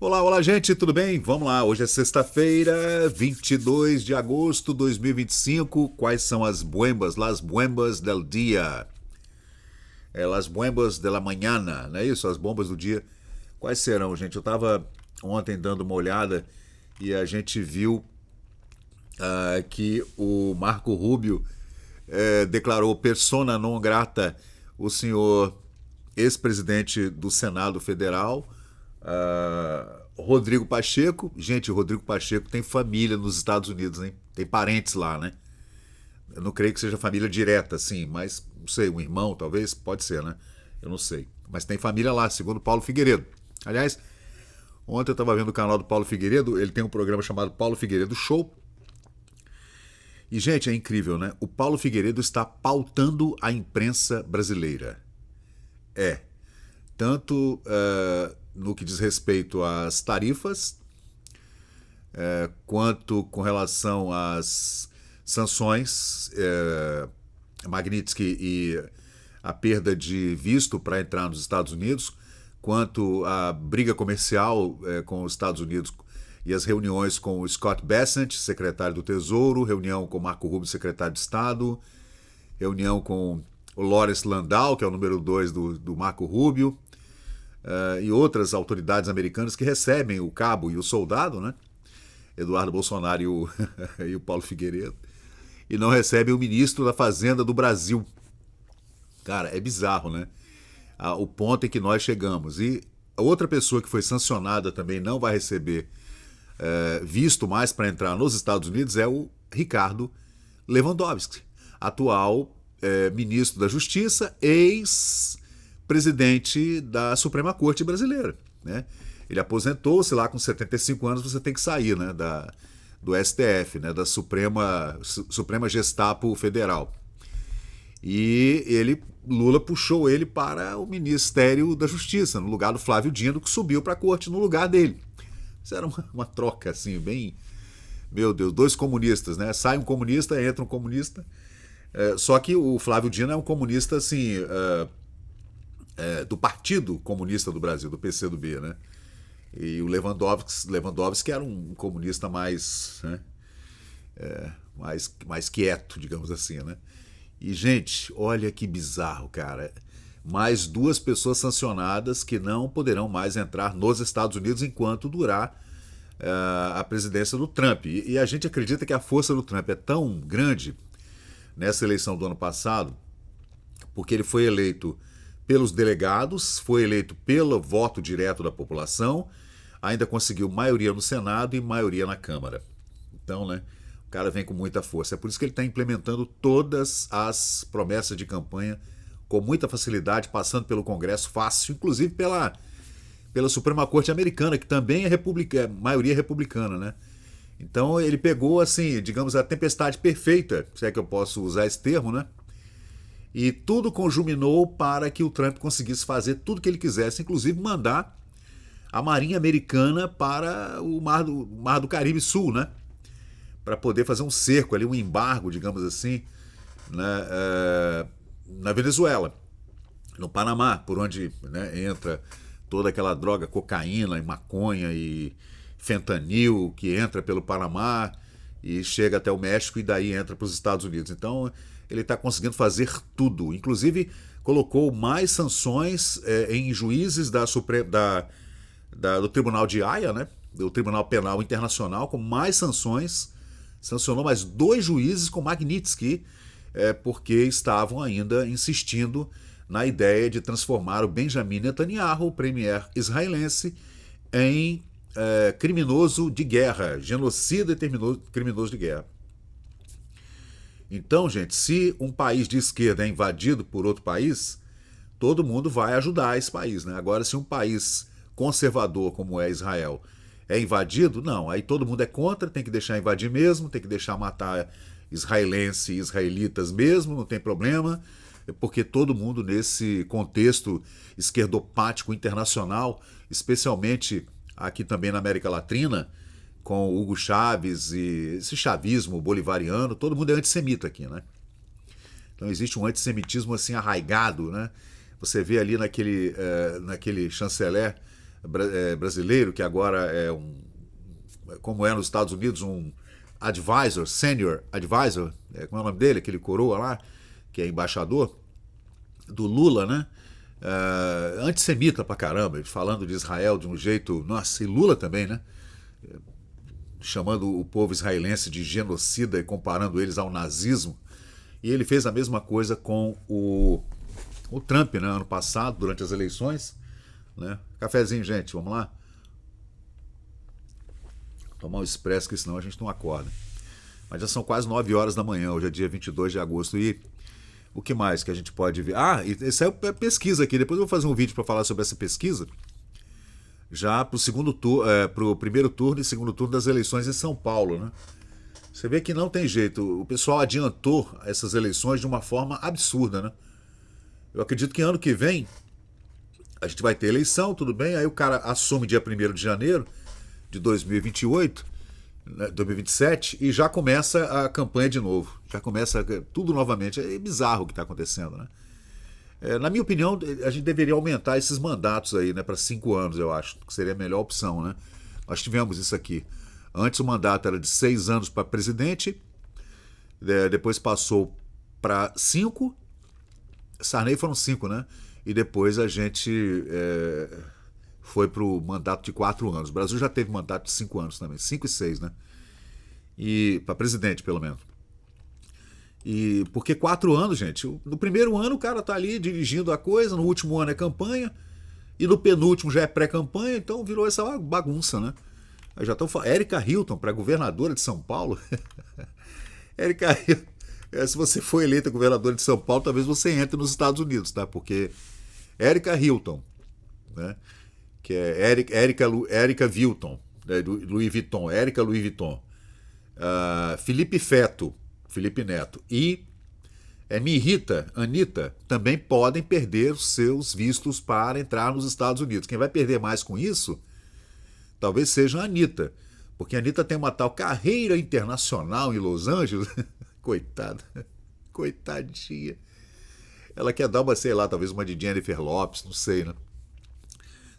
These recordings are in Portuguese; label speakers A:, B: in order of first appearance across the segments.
A: Olá, olá, gente, tudo bem? Vamos lá, hoje é sexta-feira, 22 de agosto de 2025. Quais são as buembas, las buembas del dia? Las buembas de la mañana, não é isso? As bombas do dia. Quais serão, gente? Eu estava ontem dando uma olhada e a gente viu que o Marco Rubio declarou persona non grata o senhor ex-presidente do Senado Federal, Rodrigo Pacheco. Gente, o Rodrigo Pacheco tem família nos Estados Unidos, hein? Tem parentes lá, né? Eu não creio que seja família direta, assim, mas não sei, um irmão talvez, pode ser, né? Eu não sei. Mas tem família lá, segundo Paulo Figueiredo. Aliás, ontem eu estava vendo o canal do Paulo Figueiredo, ele tem um programa chamado Paulo Figueiredo Show. E, gente, é incrível, né? O Paulo Figueiredo está pautando a imprensa brasileira. Tanto no que diz respeito às tarifas, quanto com relação às sanções, Magnitsky e a perda de visto para entrar nos Estados Unidos, quanto à briga comercial com os Estados Unidos e as reuniões com o Scott Bessent, secretário do Tesouro, reunião com o Marco Rubio, secretário de Estado, reunião com o Lawrence Landau, que é o número 2 do Marco Rubio, e outras autoridades americanas que recebem o cabo e o soldado, né? Eduardo Bolsonaro e o Paulo Figueiredo, e não recebem o ministro da Fazenda do Brasil. Cara, é bizarro, né? O ponto em que nós chegamos. E a outra pessoa que foi sancionada também não vai receber visto mais para entrar nos Estados Unidos é o Ricardo Lewandowski, atual ministro da Justiça, ex-presidente da Suprema Corte Brasileira, né? Ele aposentou-se lá com 75 anos, você tem que sair, né, do STF, né, da Suprema Gestapo Federal. E Lula puxou ele para o Ministério da Justiça, no lugar do Flávio Dino, que subiu para a corte no lugar dele. Isso era uma troca, assim, bem... Meu Deus, dois comunistas, né? Sai um comunista, entra um comunista. Só que o Flávio Dino é um comunista, assim, do Partido Comunista do Brasil, do PCdoB, né? E o Lewandowski era um comunista mais, né? mais quieto, digamos assim, né? E, gente, olha que bizarro, cara. Mais duas pessoas sancionadas que não poderão mais entrar nos Estados Unidos enquanto durar a presidência do Trump. E a gente acredita que a força do Trump é tão grande nessa eleição do ano passado, porque ele foi eleito pelos delegados, foi eleito pelo voto direto da população, ainda conseguiu maioria no Senado e maioria na Câmara. Então, né, o cara vem com muita força. É por isso que ele está implementando todas as promessas de campanha com muita facilidade, passando pelo Congresso fácil, inclusive pela Suprema Corte Americana, que também é maioria republicana, né? Então ele pegou, assim, digamos, a tempestade perfeita, se é que eu posso usar esse termo, né? E tudo conjuminou para que o Trump conseguisse fazer tudo que ele quisesse, inclusive mandar a Marinha Americana para o Mar do Caribe Sul, né? Para poder fazer um cerco ali, um embargo, digamos assim, né? Na Venezuela, no Panamá, por onde, né, entra toda aquela droga, cocaína e maconha e fentanil, que entra pelo Panamá e chega até o México e daí entra para os Estados Unidos. Então ele está conseguindo fazer tudo. Inclusive colocou mais sanções em juízes do Tribunal de Haia, né, do Tribunal Penal Internacional, com mais sanções. Sancionou mais 2 juízes com Magnitsky, porque estavam ainda insistindo na ideia de transformar o Benjamin Netanyahu, o premier israelense, em criminoso de guerra, genocida e criminoso de guerra. Então, gente, se um país de esquerda é invadido por outro país, todo mundo vai ajudar esse país, né? Agora, se um país conservador como é Israel é invadido, não, aí todo mundo é contra, tem que deixar invadir mesmo, tem que deixar matar israelense e israelitas mesmo, não tem problema, porque todo mundo nesse contexto esquerdopático internacional, especialmente aqui também na América Latina, com Hugo Chávez e esse chavismo bolivariano, todo mundo é antissemita aqui, né? Então existe um antissemitismo assim arraigado, né? Você vê ali naquele chanceler brasileiro, que agora é como é nos Estados Unidos, um advisor, senior advisor, como é o nome dele, aquele coroa lá, que é embaixador do Lula, né? Antissemita pra caramba, falando de Israel de um jeito. Nossa, e Lula também, né? Chamando o povo israelense de genocida e comparando eles ao nazismo. E ele fez a mesma coisa com o Trump, né? Ano passado, durante as eleições. Né? Cafezinho, gente, vamos lá? Tomar um expresso, que senão a gente não acorda. Mas já são quase 9 horas da manhã, hoje é dia 22 de agosto. E o que mais que a gente pode ver? Isso é pesquisa aqui. Depois eu vou fazer um vídeo para falar sobre essa pesquisa. Já para o primeiro turno e segundo turno das eleições em São Paulo, né? Você vê que não tem jeito. O pessoal adiantou essas eleições de uma forma absurda, né? Eu acredito que ano que vem a gente vai ter eleição, tudo bem, aí o cara assume dia 1º de janeiro de 2028, 2027, e já começa a campanha de novo. Já começa tudo novamente. É bizarro o que está acontecendo, né? Na minha opinião, a gente deveria aumentar esses mandatos aí, né, para 5 anos, eu acho, que seria a melhor opção, né? Nós tivemos isso aqui. Antes o mandato era de 6 anos para presidente, depois passou para 5, Sarney foram 5, né? E depois a gente foi para o mandato de 4 anos. O Brasil já teve mandato de 5 anos também, 5 e 6, né? E para presidente, pelo menos. E porque 4 anos, gente, no primeiro ano o cara tá ali dirigindo a coisa, no último ano é campanha, e no penúltimo já é pré-campanha, então virou essa bagunça, né? Aí já estão falando, Érica Hilton para governadora de São Paulo. Érica Hilton, se você for eleita governadora de São Paulo, talvez você entre nos Estados Unidos, tá? Porque Érica Hilton, né? Que é Érica Vilton, né? Do Louis Vuitton, Érica Louis Vuitton. Felipe Neto e me irrita, Anitta, também podem perder os seus vistos para entrar nos Estados Unidos. Quem vai perder mais com isso, talvez seja a Anitta, porque a Anitta tem uma tal carreira internacional em Los Angeles. Coitada, coitadinha. Ela quer dar uma, sei lá, talvez uma de Jennifer Lopez, não sei, né?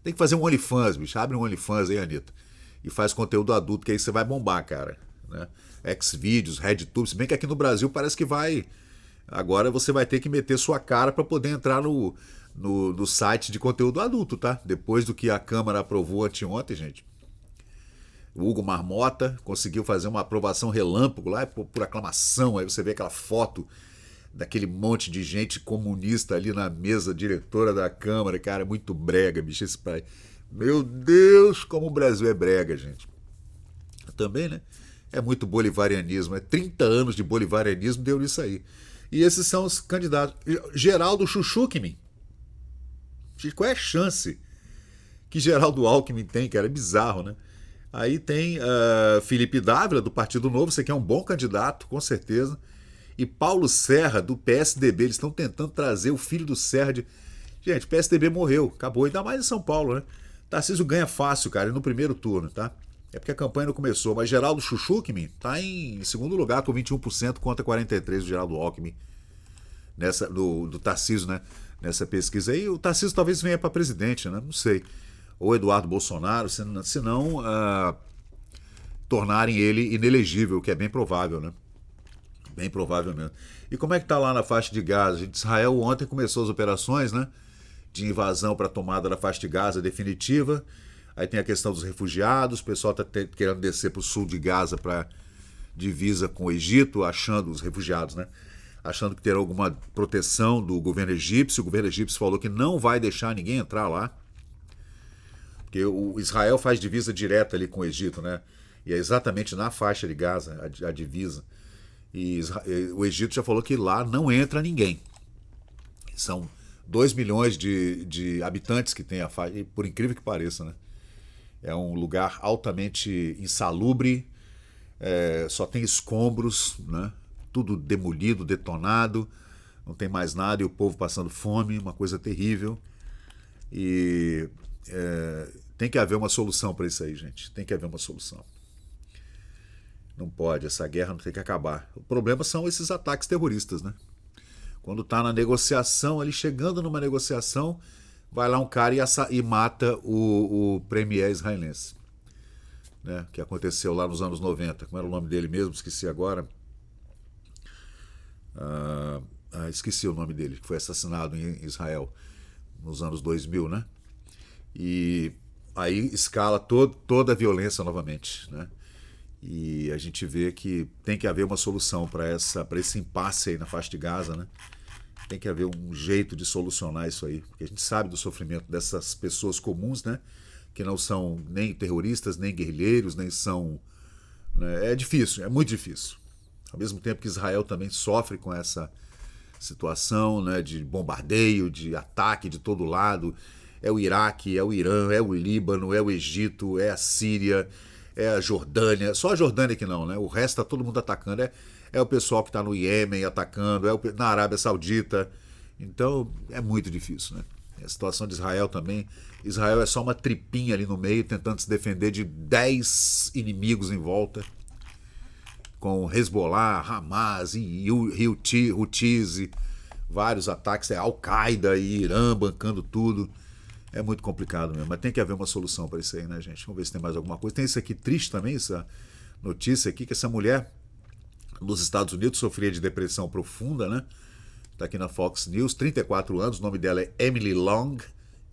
A: Tem que fazer um OnlyFans, bicho. Abre um OnlyFans aí, Anitta. E faz conteúdo adulto, que aí você vai bombar, cara. Né? Xvideos, RedTube, se bem que aqui no Brasil parece que vai. Agora você vai ter que meter sua cara para poder entrar no site de conteúdo adulto, tá? Depois do que a Câmara aprovou anteontem, gente. O Hugo Marmota conseguiu fazer uma aprovação relâmpago lá, por aclamação. Aí você vê aquela foto daquele monte de gente comunista ali na mesa diretora da Câmara. Cara, é muito brega, bicho, esse país. Meu Deus, como o Brasil é brega, gente. Também, né? É muito bolivarianismo. 30 anos de bolivarianismo deu nisso aí. E esses são os candidatos. Geraldo Chuchuquim. Qual é a chance que Geraldo Alckmin tem, cara? É bizarro, né? Aí tem Felipe Dávila, do Partido Novo. Você quer um bom candidato, com certeza. E Paulo Serra, do PSDB. Eles estão tentando trazer o filho do Serra de... Gente, o PSDB morreu. Acabou. Ainda mais em São Paulo, né? Tarcísio ganha fácil, cara, no primeiro turno, tá? É porque a campanha não começou, mas Geraldo Chuchuquim está em segundo lugar com 21% contra 43% do Geraldo Alckmin, do Tarcísio, né? Nessa pesquisa aí. O Tarcísio talvez venha para presidente, né? Não sei. Ou Eduardo Bolsonaro, se não tornarem ele inelegível, que é bem provável, né? Bem provável mesmo. E como é que tá lá na faixa de Gaza? Gente, Israel ontem começou as operações, né? De invasão para a tomada da faixa de Gaza definitiva. Aí tem a questão dos refugiados, o pessoal está querendo descer para o sul de Gaza para divisa com o Egito, achando, os refugiados, né? Achando que terá alguma proteção do governo egípcio. O governo egípcio falou que não vai deixar ninguém entrar lá. Porque o Israel faz divisa direta ali com o Egito, né? E é exatamente na faixa de Gaza a divisa. E o Egito já falou que lá não entra ninguém. São 2 milhões de habitantes que tem a faixa, e por incrível que pareça, né? É um lugar altamente insalubre, só tem escombros, né? Tudo demolido, detonado, não tem mais nada e o povo passando fome, uma coisa terrível. E tem que haver uma solução para isso aí, gente. Tem que haver uma solução. Não pode, essa guerra não tem que acabar. O problema são esses ataques terroristas, né? Quando está na negociação, ali chegando numa negociação, vai lá um cara e mata o premier israelense, né? Que aconteceu lá nos anos 90. Como era o nome dele mesmo? Esqueci agora. Esqueci o nome dele, que foi assassinado em Israel nos anos 2000, né? E aí escala toda a violência novamente, né? E a gente vê que tem que haver uma solução para esse impasse aí na faixa de Gaza, né? Tem que haver um jeito de solucionar isso aí, porque a gente sabe do sofrimento dessas pessoas comuns, né? Que não são nem terroristas, nem guerrilheiros, nem são... Né? É difícil, é muito difícil. Ao mesmo tempo que Israel também sofre com essa situação, né, de bombardeio, de ataque de todo lado. É o Iraque, é o Irã, é o Líbano, é o Egito, é a Síria, é a Jordânia. Só a Jordânia que não, né? O resto tá todo mundo atacando. É o pessoal que está no Iêmen atacando, na Arábia Saudita. Então é muito difícil, né? A situação de Israel também. Israel é só uma tripinha ali no meio, tentando se defender de 10 inimigos em volta. Com Hezbollah, Hamas, e Houthis, e vários ataques, Al-Qaeda e Irã bancando tudo. É muito complicado mesmo, mas tem que haver uma solução para isso aí, né, gente? Vamos ver se tem mais alguma coisa. Tem isso aqui triste também, essa notícia aqui, que essa mulher nos Estados Unidos sofria de depressão profunda, né? Tá aqui na Fox News, 34 anos, o nome dela é Emily Long.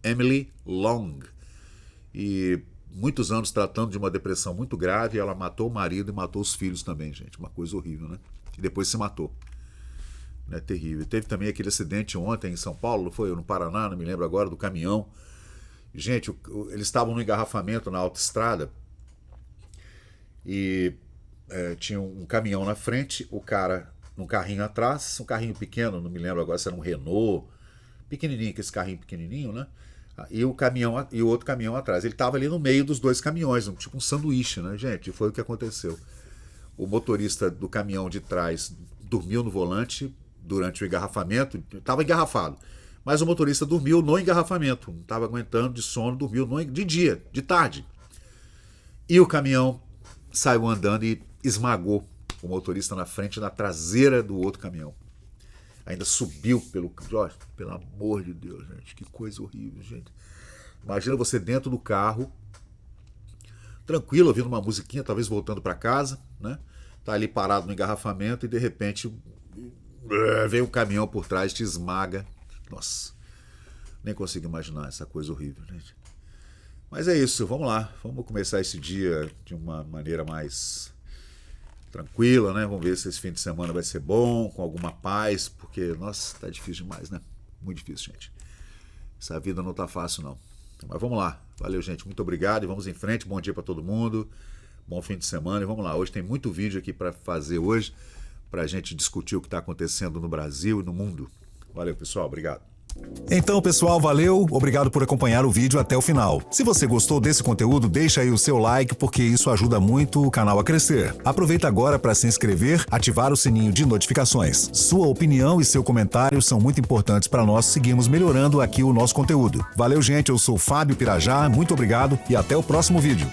A: Emily Long. E muitos anos tratando de uma depressão muito grave, ela matou o marido e matou os filhos também, gente. Uma coisa horrível, né? E depois se matou. É terrível. Teve também aquele acidente ontem em São Paulo, foi no Paraná, não me lembro agora, do caminhão. Gente, eles estavam no engarrafamento na autoestrada e tinha um caminhão na frente, o cara num carrinho atrás, um carrinho pequeno, não me lembro agora se era um Renault, pequenininho, que esse carrinho pequenininho, né? E o outro caminhão atrás. Ele estava ali no meio dos dois caminhões, tipo um sanduíche, né, gente? Foi o que aconteceu. O motorista do caminhão de trás dormiu no volante durante o engarrafamento, estava engarrafado. Mas o motorista dormiu no engarrafamento, não estava aguentando de sono, dormiu de dia, de tarde. E o caminhão saiu andando e esmagou o motorista na frente, na traseira do outro caminhão. Ainda subiu pelo amor de Deus, gente, que coisa horrível, gente. Imagina você dentro do carro, tranquilo, ouvindo uma musiquinha, talvez voltando para casa, né? Tá ali parado no engarrafamento e de repente vem um caminhão por trás, te esmaga. Nossa, nem consigo imaginar essa coisa horrível, gente. Mas é isso, vamos lá. Vamos começar esse dia de uma maneira mais tranquila, né? Vamos ver se esse fim de semana vai ser bom, com alguma paz, porque, nossa, tá difícil demais, né? Muito difícil, gente. Essa vida não tá fácil, não. Mas vamos lá. Valeu, gente. Muito obrigado e vamos em frente. Bom dia para todo mundo. Bom fim de semana e vamos lá. Hoje tem muito vídeo aqui para fazer hoje, pra gente discutir o que está acontecendo no Brasil e no mundo. Valeu, pessoal. Obrigado.
B: Então, pessoal, valeu, obrigado por acompanhar o vídeo até o final. Se você gostou desse conteúdo, deixa aí o seu like, porque isso ajuda muito o canal a crescer. Aproveita agora para se inscrever, ativar o sininho de notificações. Sua opinião e seu comentário são muito importantes para nós seguirmos melhorando aqui o nosso conteúdo. Valeu, gente, eu sou Fábio Pirajá, muito obrigado e até o próximo vídeo.